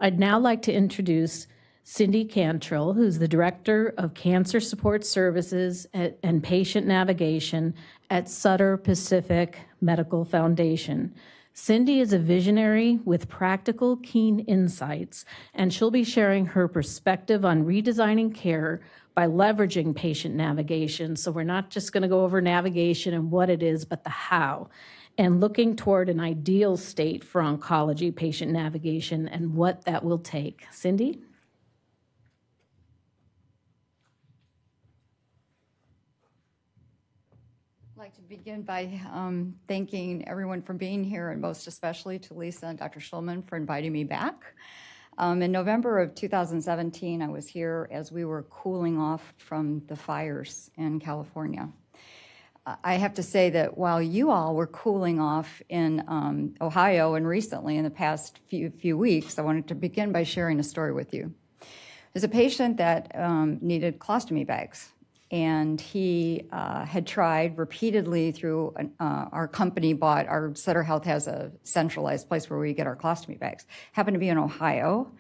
I'd now like to introduce Cindy Cantril, who's the Director of Cancer Support Services and Patient Navigation at Sutter Pacific Medical Foundation. Cindy is a visionary with practical, keen insights, and she'll be sharing her perspective on redesigning care by leveraging patient navigation. So we're not just going to go over navigation and what it is, but the how, and looking toward an ideal state for oncology patient navigation and what that will take. Cindy? I'd like to begin by thanking everyone for being here, and most especially to Lisa and Dr. Schulman for inviting me back. In November of 2017, I was here as we were cooling off from the fires in California. I have to say that while you all were cooling off in Ohio and recently in the past few weeks, I wanted to begin by sharing a story with you. There's a patient that needed colostomy bags. And he had tried repeatedly through our company our Sutter Health has a centralized place where we get our colostomy bags. Happened to be in Ohio,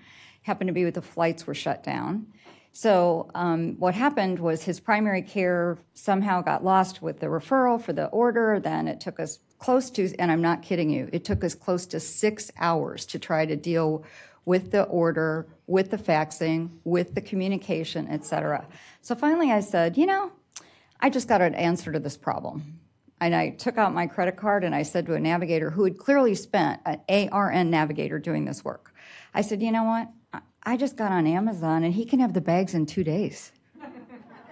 happened to be with the flights were shut down. So what happened was his primary care somehow got lost with the referral for the order. Then it took us close to, and I'm not kidding you, it took us close to 6 hours to try to deal with the order, with the faxing, with the communication, et cetera. So finally I said, I just got an answer to this problem. And I took out my credit card and I said to a navigator who had clearly spent an ARN navigator doing this work, I said, you know what? I just got on Amazon and he can have the bags in 2 days.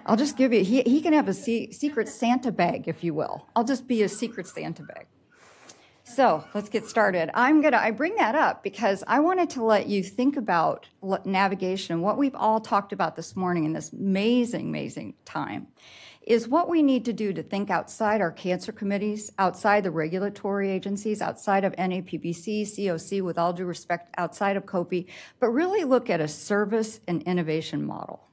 I'll just give you, he can have a secret Santa bag, if you will. I'll just be a secret Santa bag. So let's get started. I bring that up because I wanted to let you think about navigation. What we've all talked about this morning in this amazing, amazing time is what we need to do to think outside our cancer committees, outside the regulatory agencies, outside of NAPBC, COC, with all due respect, outside of COPE, but really look at a service and innovation model.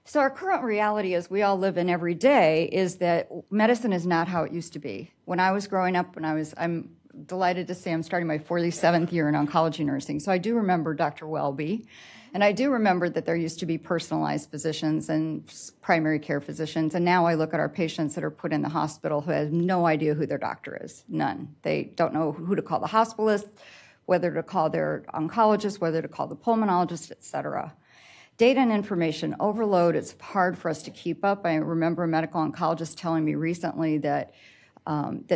So our current reality as we all live in every day is that medicine is not how it used to be. When I was growing up, I'm delighted to say I'm starting my 47th year in oncology nursing. So I do remember Dr. Welby, and I do remember that there used to be personalized physicians and primary care physicians. And now I look at our patients that are put in the hospital who have no idea who their doctor is, none. They don't know who to call the hospitalist, whether to call their oncologist, whether to call the pulmonologist, et cetera. Data and information overload, it's hard for us to keep up. I remember a medical oncologist telling me recently that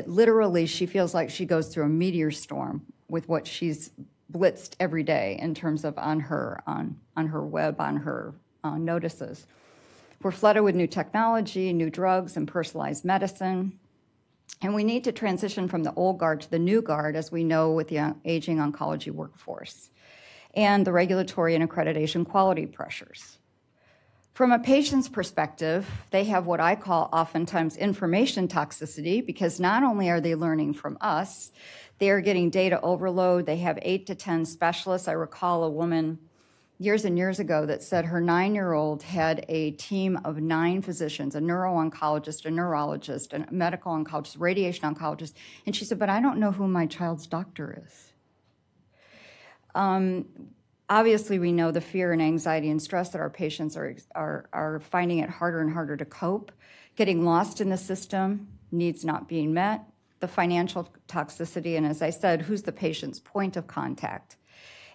literally she feels like she goes through a meteor storm with what she's blitzed every day in terms of on her web, on her notices. We're flooded with new technology, new drugs, and personalized medicine. And we need to transition from the old guard to the new guard, as we know with the aging oncology workforce, and the regulatory and accreditation quality pressures. From a patient's perspective, they have what I call oftentimes information toxicity, because not only are they learning from us, they are getting data overload. They have 8 to 10 specialists. I recall a woman years and years ago that said her 9-year-old had a team of 9 physicians, a neuro-oncologist, a neurologist, a medical oncologist, radiation oncologist, and she said, but I don't know who my child's doctor is. Obviously, we know the fear and anxiety and stress that our patients are finding it harder and harder to cope, getting lost in the system, needs not being met, the financial toxicity, and as I said, who's the patient's point of contact,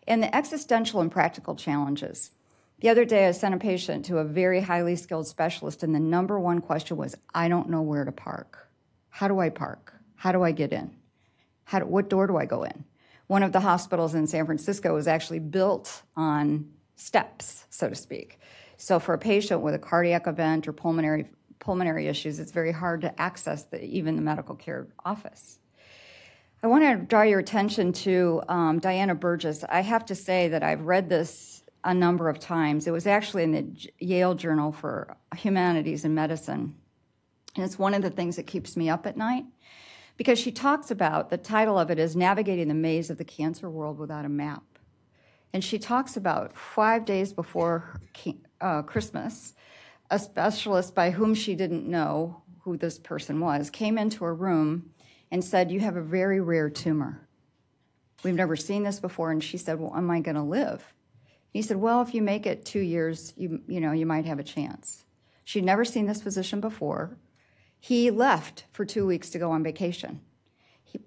and the existential and practical challenges. The other day, I sent a patient to a very highly skilled specialist, and the number one question was, I don't know where to park. How do I park? How do I get in? What door do I go in? One of the hospitals in San Francisco was actually built on steps, so to speak. So for a patient with a cardiac event or pulmonary issues, it's very hard to access even the medical care office. I want to draw your attention to Diana Burgess. I have to say that I've read this a number of times. It was actually in the Yale Journal for Humanities and Medicine. And it's one of the things that keeps me up at night, because she talks about, the title of it is Navigating the Maze of the Cancer World Without a Map. And she talks about 5 days before Christmas, a specialist by whom she didn't know who this person was came into her room and said, you have a very rare tumor. We've never seen this before. And she said, well, am I going to live? He said, well, if you make it 2 years, you might have a chance. She'd never seen this physician before. He left for 2 weeks to go on vacation.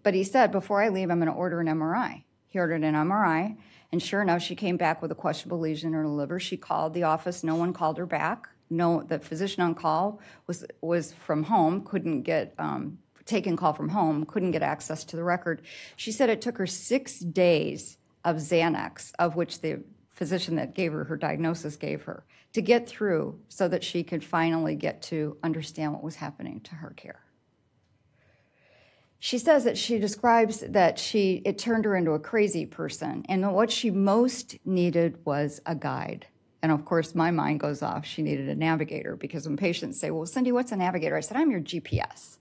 But he said, before I leave, I'm going to order an MRI. He ordered an MRI, and sure enough, she came back with a questionable lesion in her liver. She called the office. No one called her back. No, the physician on call was from home, couldn't get taken call from home, couldn't get access to the record. She said it took her 6 days of Xanax, of which the physician that gave her diagnosis gave her, to get through so that she could finally get to understand what was happening to her care. She says that she describes that it turned her into a crazy person, and what she most needed was a guide. And of course, my mind goes off. She needed a navigator, because when patients say, well, Cindy, what's a navigator? I said, I'm your GPS.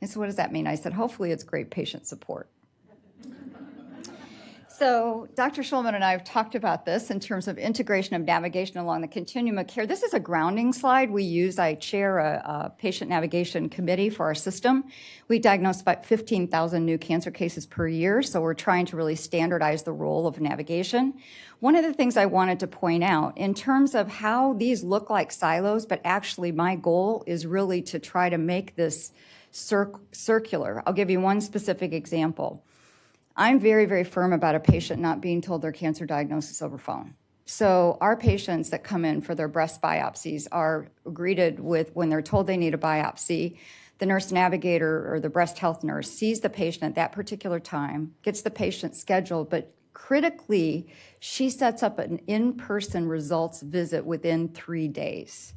They said, what does that mean? I said, hopefully it's great patient support. So Dr. Schulman and I have talked about this in terms of integration of navigation along the continuum of care. This is a grounding slide we use. I chair a patient navigation committee for our system. We diagnose about 15,000 new cancer cases per year, so we're trying to really standardize the role of navigation. One of the things I wanted to point out in terms of how these look like silos, but actually my goal is really to try to make this circular. I'll give you one specific example. I'm very, very firm about a patient not being told their cancer diagnosis over phone. So our patients that come in for their breast biopsies are greeted with, when they're told they need a biopsy, the nurse navigator or the breast health nurse sees the patient at that particular time, gets the patient scheduled, but critically, she sets up an in-person results visit within 3 days.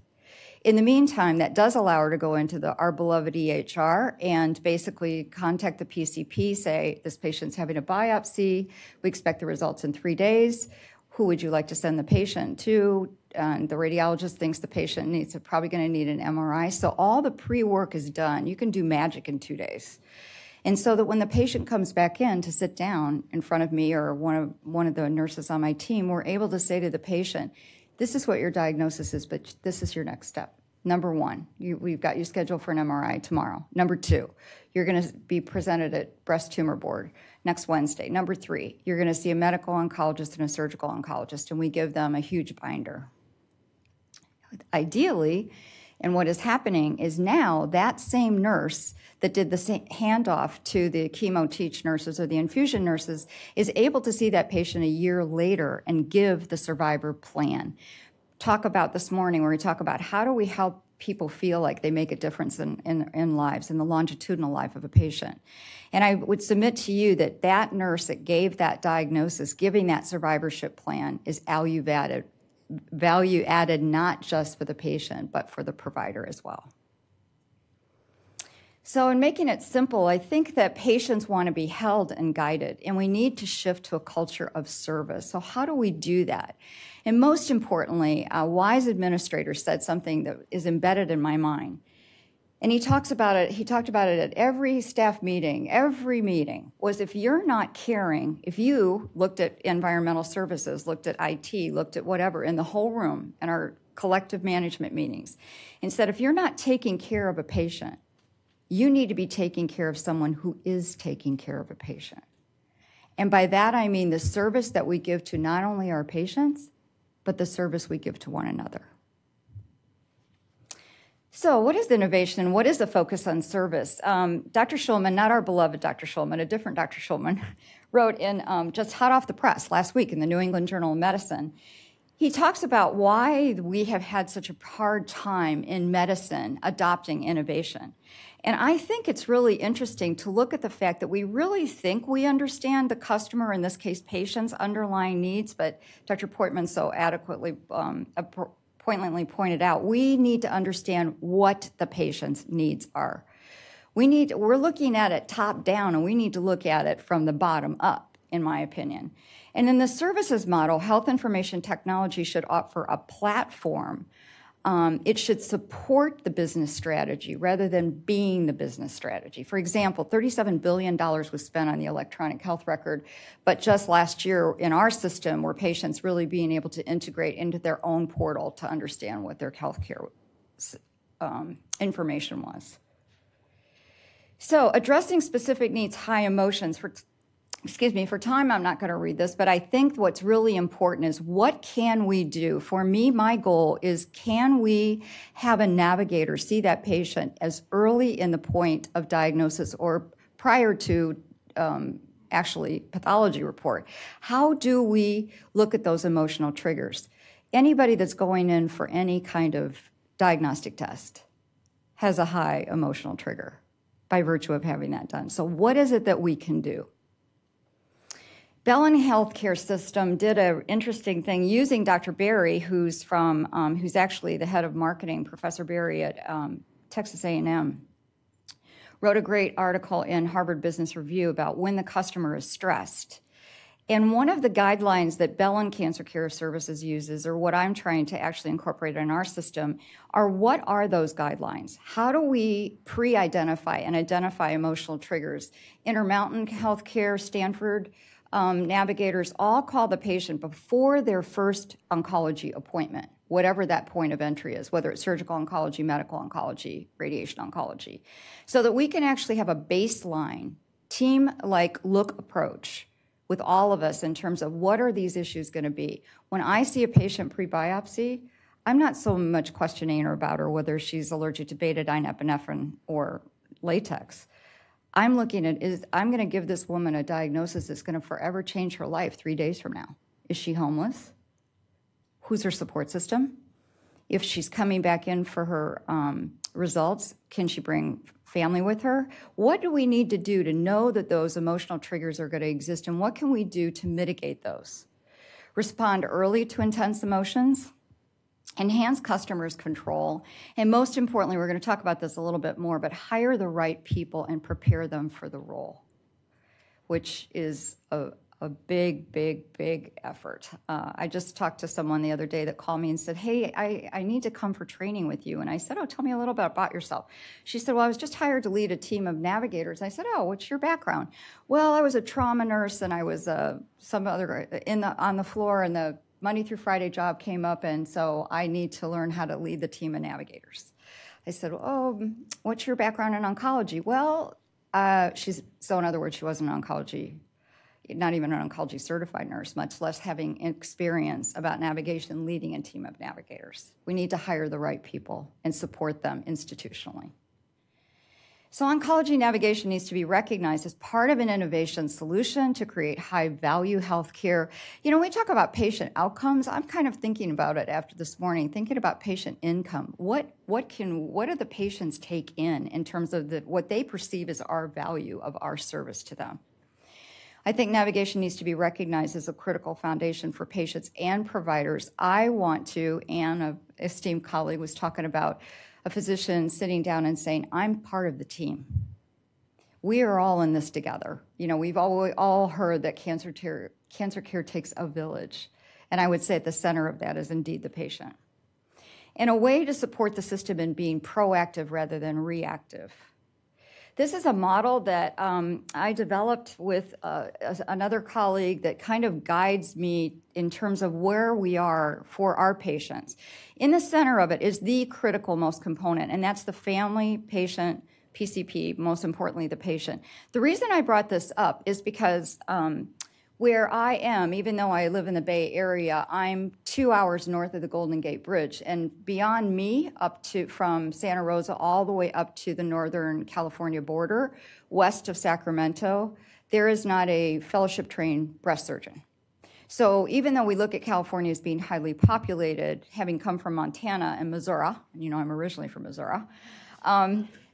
In the meantime, that does allow her to go into our beloved EHR and basically contact the PCP, say, this patient's having a biopsy, we expect the results in 3 days, who would you like to send the patient to? And the radiologist thinks the patient probably going to need an MRI. So all the pre-work is done. You can do magic in 2 days. And so that when the patient comes back in to sit down in front of me or one of the nurses on my team, we're able to say to the patient, this is what your diagnosis is, but this is your next step. Number one, we've got you scheduled for an MRI tomorrow. Number two, you're going to be presented at breast tumor board next Wednesday. Number three, you're going to see a medical oncologist and a surgical oncologist, and we give them a huge binder. Ideally, and what is happening is now that same nurse that did the handoff to the chemo teach nurses or the infusion nurses is able to see that patient a year later and give the survivor plan. Talk about this morning where we talk about how do we help people feel like they make a difference in lives, in the longitudinal life of a patient. And I would submit to you that that nurse that gave that diagnosis, giving that survivorship plan, is value added not just for the patient, but for the provider as well. So in making it simple, I think that patients want to be held and guided, and we need to shift to a culture of service. So how do we do that? And most importantly, a wise administrator said something that is embedded in my mind. And he talked about it at every staff meeting, every meeting, was if you're not caring, if you looked at environmental services, looked at IT, looked at whatever in the whole room in our collective management meetings, and said, if you're not taking care of a patient, you need to be taking care of someone who is taking care of a patient. And by that, I mean the service that we give to not only our patients, but the service we give to one another. So what is innovation? What is the focus on service? Dr. Schulman, not our beloved Dr. Schulman, a different Dr. Schulman, wrote in just hot off the press last week in the New England Journal of Medicine. He talks about why we have had such a hard time in medicine adopting innovation. And I think it's really interesting to look at the fact that we really think we understand the customer, in this case patient's underlying needs, but Dr. Poitman so adequately, poignantly pointed out, we need to understand what the patient's needs are. We're looking at it top down, and we need to look at it from the bottom up, in my opinion. And in the services model, health information technology should offer a platform. It should support the business strategy rather than being the business strategy. For example, $37 billion was spent on the electronic health record, but just last year in our system were patients really being able to integrate into their own portal to understand what their healthcare information was. So addressing specific needs, high emotions. excuse me, for time, I'm not going to read this, but I think what's really important is what can we do? For me, my goal is, can we have a navigator see that patient as early in the point of diagnosis or prior to actually pathology report? How do we look at those emotional triggers? Anybody that's going in for any kind of diagnostic test has a high emotional trigger by virtue of having that done. So what is it that we can do? Bellin Healthcare System did an interesting thing using Dr. Berry, who's actually the head of marketing, Professor Berry at Texas A&M, wrote a great article in Harvard Business Review about when the customer is stressed. And one of the guidelines that Bellin Cancer Care Services uses, or what I'm trying to actually incorporate in our system, are what are those guidelines? How do we pre-identify and identify emotional triggers? Intermountain Healthcare, Stanford, navigators all call the patient before their first oncology appointment, whatever that point of entry is, whether it's surgical oncology, medical oncology, radiation oncology, so that we can actually have a baseline team-like look approach with all of us in terms of what are these issues going to be. When I see a patient pre-biopsy, I'm not so much questioning her about her whether she's allergic to betadine, epinephrine, or latex. I'm looking at, I'm going to give this woman a diagnosis that's going to forever change her life 3 days from now. Is she homeless? Who's her support system? If she's coming back in for her results, can she bring family with her? What do we need to do to know that those emotional triggers are going to exist, and what can we do to mitigate those? Respond early to intense emotions, enhance customers' control, and most importantly, we're going to talk about this a little bit more, but hire the right people and prepare them for the role, which is a big, big, big effort. I just talked to someone the other day that called me and said, hey, I need to come for training with you. And I said, oh, tell me a little bit about yourself. She said, well, I was just hired to lead a team of navigators. I said, oh, what's your background? Well, I was a trauma nurse, and I was some other on the floor, and the Monday through Friday job came up, and so I need to learn how to lead the team of navigators. I said, oh, what's your background in oncology? Well, so in other words, she wasn't an oncology, not even an oncology certified nurse, much less having experience about navigation, leading a team of navigators. We need to hire the right people and support them institutionally. So oncology navigation needs to be recognized as part of an innovation solution to create high-value healthcare. You know, when we talk about patient outcomes, I'm kind of thinking about it after this morning, thinking about patient income. What do the patients take in terms of what they perceive as our value of our service to them? I think navigation needs to be recognized as a critical foundation for patients and providers. I want to, and an esteemed colleague was talking about a physician sitting down and saying, I'm part of the team. We are all in this together. You know, we've all heard that cancer care takes a village. And I would say at the center of that is indeed the patient. And a way to support the system in being proactive rather than reactive. This is a model that I developed with another colleague that kind of guides me in terms of where we are for our patients. In the center of it is the critical most component, and that's the family, patient, PCP, most importantly, the patient. The reason I brought this up is because where I am, even though I live in the Bay Area, I'm 2 hours north of the Golden Gate Bridge. And beyond me, from Santa Rosa all the way up to the Northern California border, west of Sacramento, there is not a fellowship-trained breast surgeon. So even though we look at California as being highly populated, having come from Montana and Missouri, you know I'm originally from Missouri,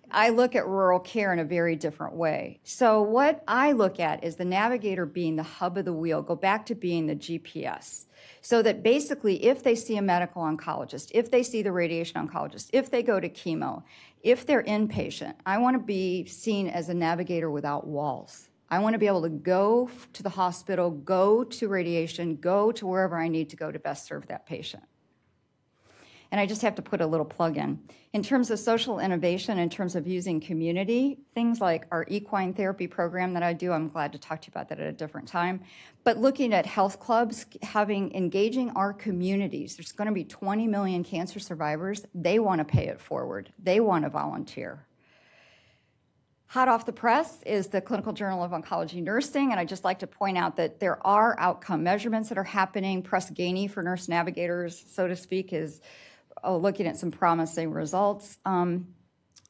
I look at rural care in a very different way. So what I look at is the navigator being the hub of the wheel, go back to being the GPS. So that basically if they see a medical oncologist, if they see the radiation oncologist, if they go to chemo, if they're inpatient, I want to be seen as a navigator without walls. I want to be able to go to the hospital, go to radiation, go to wherever I need to go to best serve that patient. And I just have to put a little plug in. In terms of social innovation, in terms of using community, things like our equine therapy program that I do, I'm glad to talk to you about that at a different time. But looking at health clubs, engaging our communities. There's going to be 20 million cancer survivors. They want to pay it forward. They want to volunteer. Hot off the press is the Clinical Journal of Oncology Nursing, and I'd just like to point out that there are outcome measurements that are happening. Press Ganey for nurse navigators, so to speak, is looking at some promising results.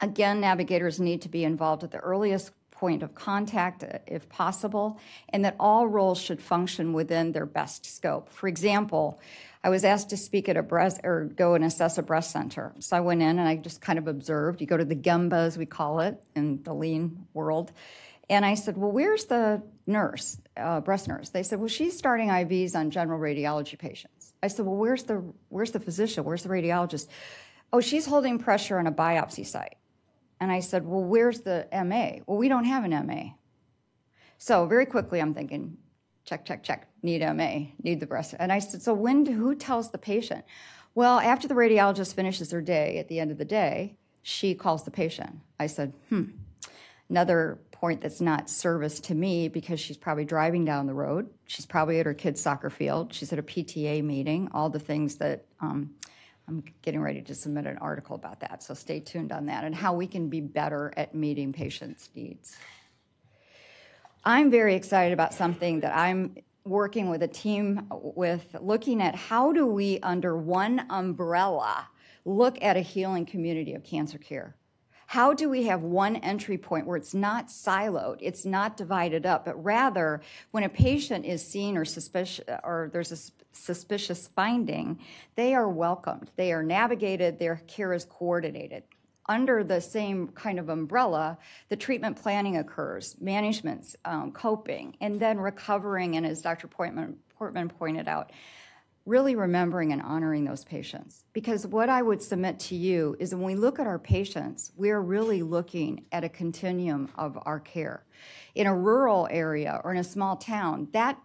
Again, navigators need to be involved at the earliest point of contact, if possible, and that all roles should function within their best scope. For example, I was asked to speak at go and assess a breast center. So I went in and I just kind of observed. You go to the Gemba, as we call it in the lean world. And I said, well, where's the nurse, breast nurse? They said, well, she's starting IVs on general radiology patients. I said, well, where's the physician? Where's the radiologist? Oh, she's holding pressure on a biopsy site. And I said, well, where's the MA? Well, we don't have an MA. So very quickly, I'm thinking, check, check, check, need MA, need the breast. And I said, so who tells the patient? Well, after the radiologist finishes her day, at the end of the day, she calls the patient. I said, another point that's not service to me, because she's probably driving down the road. She's probably at her kid's soccer field. She's at a PTA meeting, all the things that I'm getting ready to submit an article about that. So stay tuned on that and how we can be better at meeting patients' needs. I'm very excited about something that I'm working with a team with, looking at how do we, under one umbrella, look at a healing community of cancer care. How do we have one entry point where it's not siloed, it's not divided up, but rather when a patient is seen or there's a suspicious finding, they are welcomed, they are navigated, their care is coordinated. Under the same kind of umbrella, the treatment planning occurs, management's coping, and then recovering, and as Dr. Portman pointed out, really remembering and honoring those patients. Because what I would submit to you is when we look at our patients, we're really looking at a continuum of our care. In a rural area or in a small town, that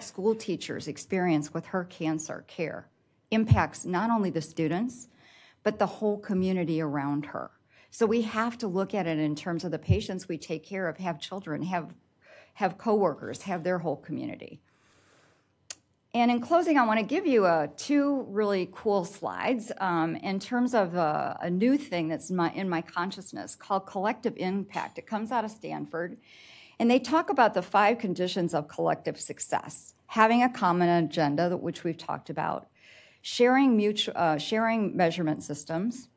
school teacher's experience with her cancer care impacts not only the students, but the whole community around her. So we have to look at it in terms of the patients we take care of, have children, have coworkers, have their whole community. And in closing, I want to give you two really cool slides in terms of a new thing that's in my consciousness called collective impact. It comes out of Stanford, and they talk about the 5 conditions of collective success: having a common agenda, which we've talked about, sharing measurement systems,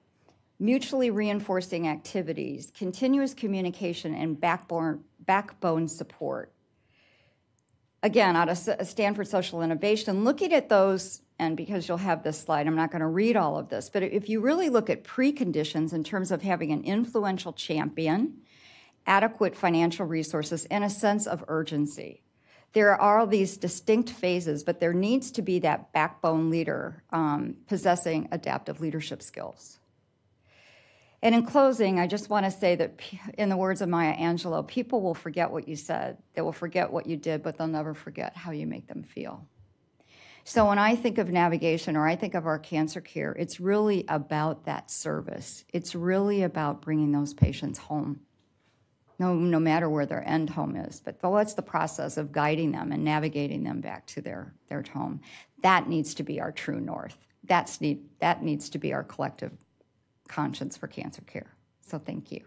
mutually reinforcing activities, continuous communication, and backbone support. Again, out of Stanford Social Innovation, looking at those, and because you'll have this slide, I'm not going to read all of this, but if you really look at preconditions in terms of having an influential champion, adequate financial resources, and a sense of urgency, there are these distinct phases, but there needs to be that backbone leader possessing adaptive leadership skills. And in closing, I just want to say that in the words of Maya Angelou, people will forget what you said, they will forget what you did, but they'll never forget how you make them feel. So when I think of navigation, or I think of our cancer care, it's really about that service. It's really about bringing those patients home, no matter where their end home is. But what's the process of guiding them and navigating them back to their home? That needs to be our true north. That needs to be our collective conscience for cancer care. So thank you.